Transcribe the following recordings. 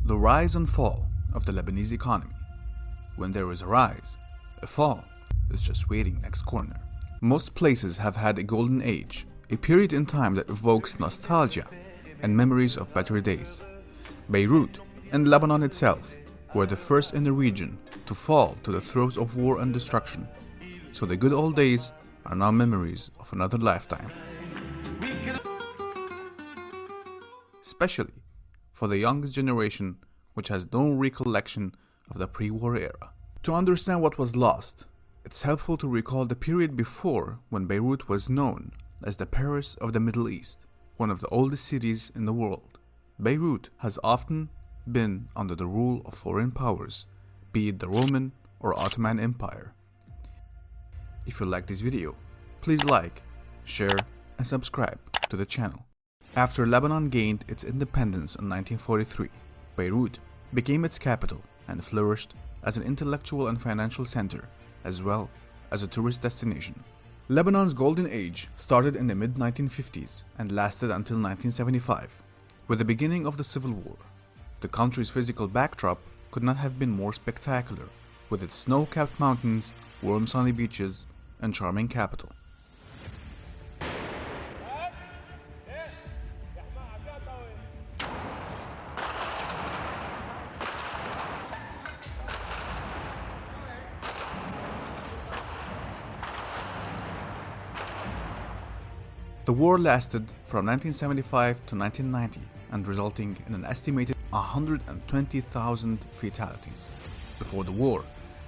The rise and fall of the Lebanese economy. When there is a rise, a fall is just waiting next corner. Most places have had a golden age, a period in time that evokes nostalgia and memories of better days. Beirut and Lebanon itself were the first in the region to fall to the throes of war and destruction. So the good old days are now memories of another lifetime. Especially for the youngest generation, which has no recollection of the pre-war era. To understand what was lost, it's helpful to recall the period before, when Beirut was known as the Paris of the Middle East, one of the oldest cities in the world. Beirut has often been under the rule of foreign powers, be it the Roman or Ottoman Empire. If you like this video, please like, share, and subscribe to the channel. After Lebanon gained its independence in 1943, Beirut became its capital and flourished as an intellectual and financial center, as well as a tourist destination. Lebanon's golden age started in the mid-1950s and lasted until 1975, with the beginning of the Civil War. The country's physical backdrop could not have been more spectacular, with its snow-capped mountains, warm sunny beaches, and charming capital. The war lasted from 1975 to 1990 and resulting in an estimated 120,000 fatalities. Before the war,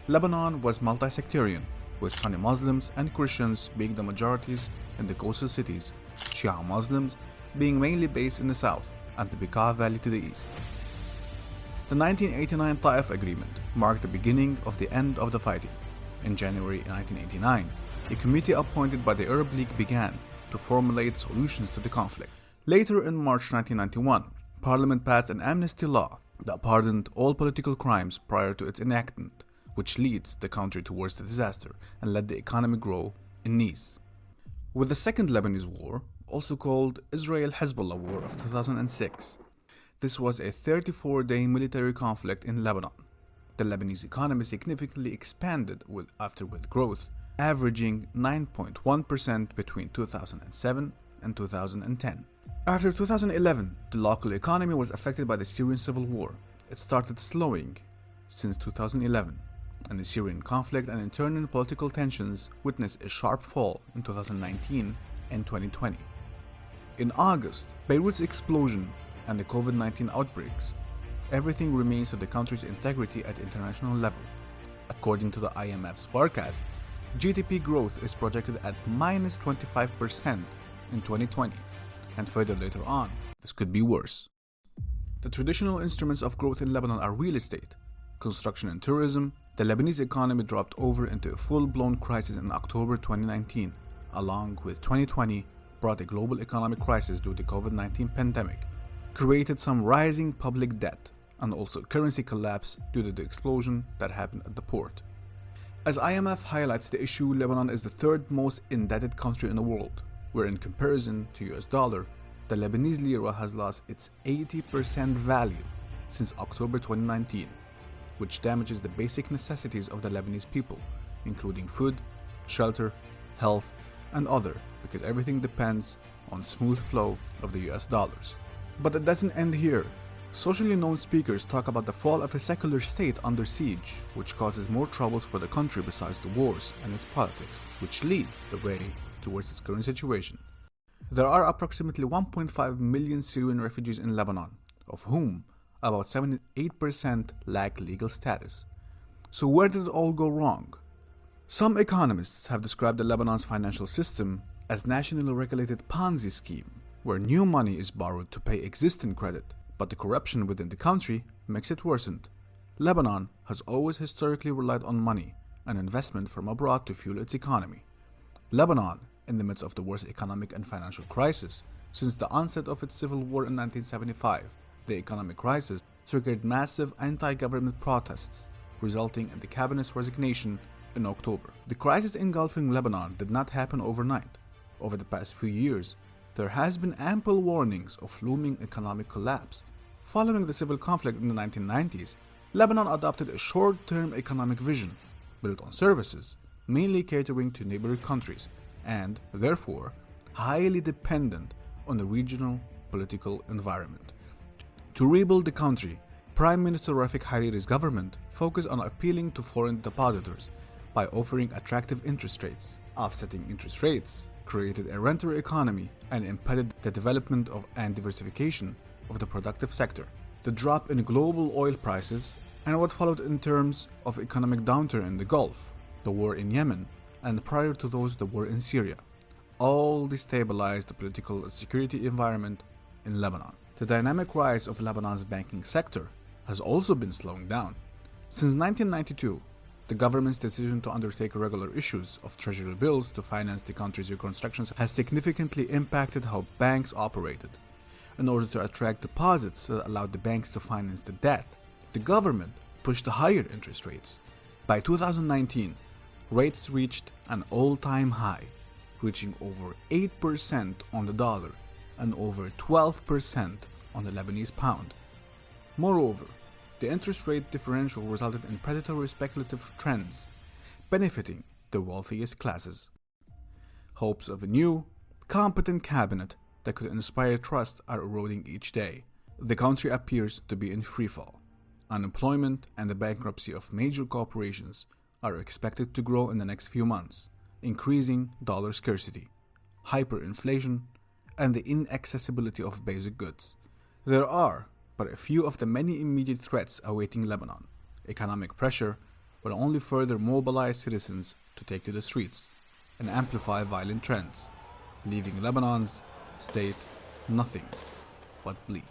Lebanon was multi-sectarian, with Sunni Muslims and Christians being the majorities in the coastal cities, Shia Muslims being mainly based in the south and the Bekaa Valley to the east. The 1989 Taif Agreement marked the beginning of the end of the fighting. In January 1989, a committee appointed by the Arab League began to formulate solutions to the conflict. Later in March 1991, Parliament passed an amnesty law that pardoned all political crimes prior to its enactment, which leads the country towards the disaster and let the economy grow in ease. With the Second Lebanese War, also called Israel-Hezbollah War of 2006, this was a 34-day military conflict in Lebanon. The Lebanese economy significantly expanded with growth, averaging 9.1% between 2007 and 2010. After 2011, the local economy was affected by the Syrian civil war. It started slowing since 2011, and the Syrian conflict and internal political tensions witnessed a sharp fall in 2019 and 2020. In August, Beirut's explosion and the COVID-19 outbreaks, everything remains to the country's integrity at international level. According to the IMF's forecast, GDP growth is projected at minus 25% in 2020, and further later on, this could be worse. The traditional instruments of growth in Lebanon are real estate, construction and tourism. The Lebanese economy dropped over into a full-blown crisis in October 2019, along with 2020 brought a global economic crisis due to the COVID-19 pandemic, created some rising public debt, and also currency collapse due to the explosion that happened at the port. As IMF highlights the issue, Lebanon is the third most indebted country in the world, where in comparison to US dollar, the Lebanese lira has lost its 80% value since October 2019, which damages the basic necessities of the Lebanese people, including food, shelter, health, and other, because everything depends on smooth flow of the US dollars. But it doesn't end here. Socially known speakers talk about the fall of a secular state under siege, which causes more troubles for the country besides the wars and its politics, which leads the way towards its current situation. There are approximately 1.5 million Syrian refugees in Lebanon, of whom about 78% lack legal status. So where did it all go wrong? Some economists have described the Lebanon's financial system as nationally regulated Ponzi scheme, where new money is borrowed to pay existing credit, but the corruption within the country makes it worsened. Lebanon has always historically relied on money and investment from abroad to fuel its economy. Lebanon, in the midst of the worst economic and financial crisis since the onset of its civil war in 1975, the economic crisis triggered massive anti-government protests, resulting in the cabinet's resignation in October. The crisis engulfing Lebanon did not happen overnight. Over the past few years, there has been ample warnings of looming economic collapse, Following the civil conflict in the 1990s, Lebanon adopted a short-term economic vision built on services, mainly catering to neighboring countries, and, therefore, highly dependent on the regional political environment. To rebuild the country, Prime Minister Rafik Hariri's government focused on appealing to foreign depositors by offering attractive interest rates. Offsetting interest rates created a renter economy and impeded the development of and diversification of the productive sector. The drop in global oil prices and what followed in terms of economic downturn in the Gulf, the war in Yemen, and prior to those the war in Syria, all destabilized the political and security environment in Lebanon. The dynamic rise of Lebanon's banking sector has also been slowing down. Since 1992, the government's decision to undertake regular issues of treasury bills to finance the country's reconstruction has significantly impacted how banks operated. In order to attract deposits that allowed the banks to finance the debt, the government pushed higher interest rates. By 2019, rates reached an all-time high, reaching over 8% on the dollar and over 12% on the Lebanese pound. Moreover, the interest rate differential resulted in predatory speculative trends, benefiting the wealthiest classes. Hopes of a new, competent cabinet that could inspire trust are eroding each day. The country appears to be in freefall. Unemployment and the bankruptcy of major corporations are expected to grow in the next few months, increasing dollar scarcity, hyperinflation, and the inaccessibility of basic goods. There are but a few of the many immediate threats awaiting Lebanon. Economic pressure will only further mobilize citizens to take to the streets and amplify violent trends, leaving Lebanon's state nothing but bleak.